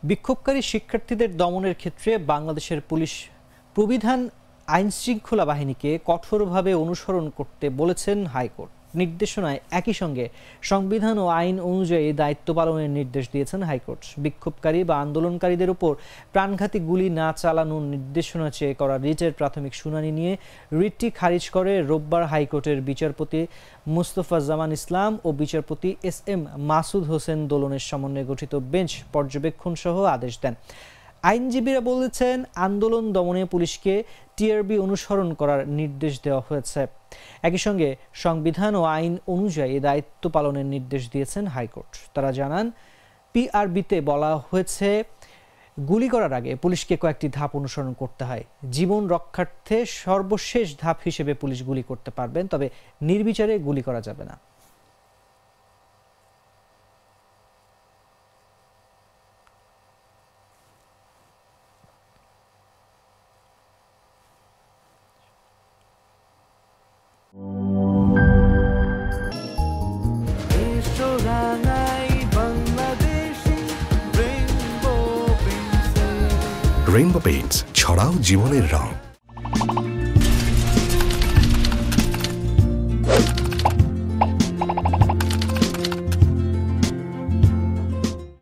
বিক্ষোভকারী শিক্ষার্থীদের দমনের ক্ষেত্রে বাংলাদেশের পুলিশ প্রবিধান আইনশৃঙ্খলা বাহিনীকে কঠোরভাবে অনুসরণ করতে বলেছেন হাইকোর্ট। নির্দেশনায় একই সঙ্গে সংবিধান ও আইন অনুযায়ী দায়িত্ব পালনের নির্দেশ দিয়েছেন হাইকোর্ট। বিক্ষোভকারী বা আন্দোলনকারীদের উপর প্রাণঘাতী গুলি না চালানোর নির্দেশনা চেয়ে করা রিটের প্রাথমিক শুনানি নিয়ে রিটটি খারিজ করে রোববার হাইকোর্টের বিচারপতি মুস্তফা জামান ইসলাম ও বিচারপতি এস.এম. মাসুদ হোসেন দোলনের সমন্বয়ে গঠিত বেঞ্চ পর্যবেক্ষণ সহ আদেশ দেন। আইনজীবীরা বলেছেন, আন্দোলন দমনে পুলিশকে টিআরবি অনুসরণ করার নির্দেশ দেওয়া হয়েছে। একই সঙ্গে সংবিধান ও আইন অনুযায়ী দায়িত্ব পালনের নির্দেশ দিয়েছেন হাইকোর্ট। তারা জানান, পিআরবিতে বলা হয়েছে গুলি করার আগে পুলিশকে কয়েকটি ধাপ অনুসরণ করতে হয়। জীবন রক্ষার্থে সর্বশেষ ধাপ হিসেবে পুলিশ গুলি করতে পারবেন, তবে নির্বিচারে গুলি করা যাবে না। রেইনবো পেইন্টস, ছড়াও জীবনের রং।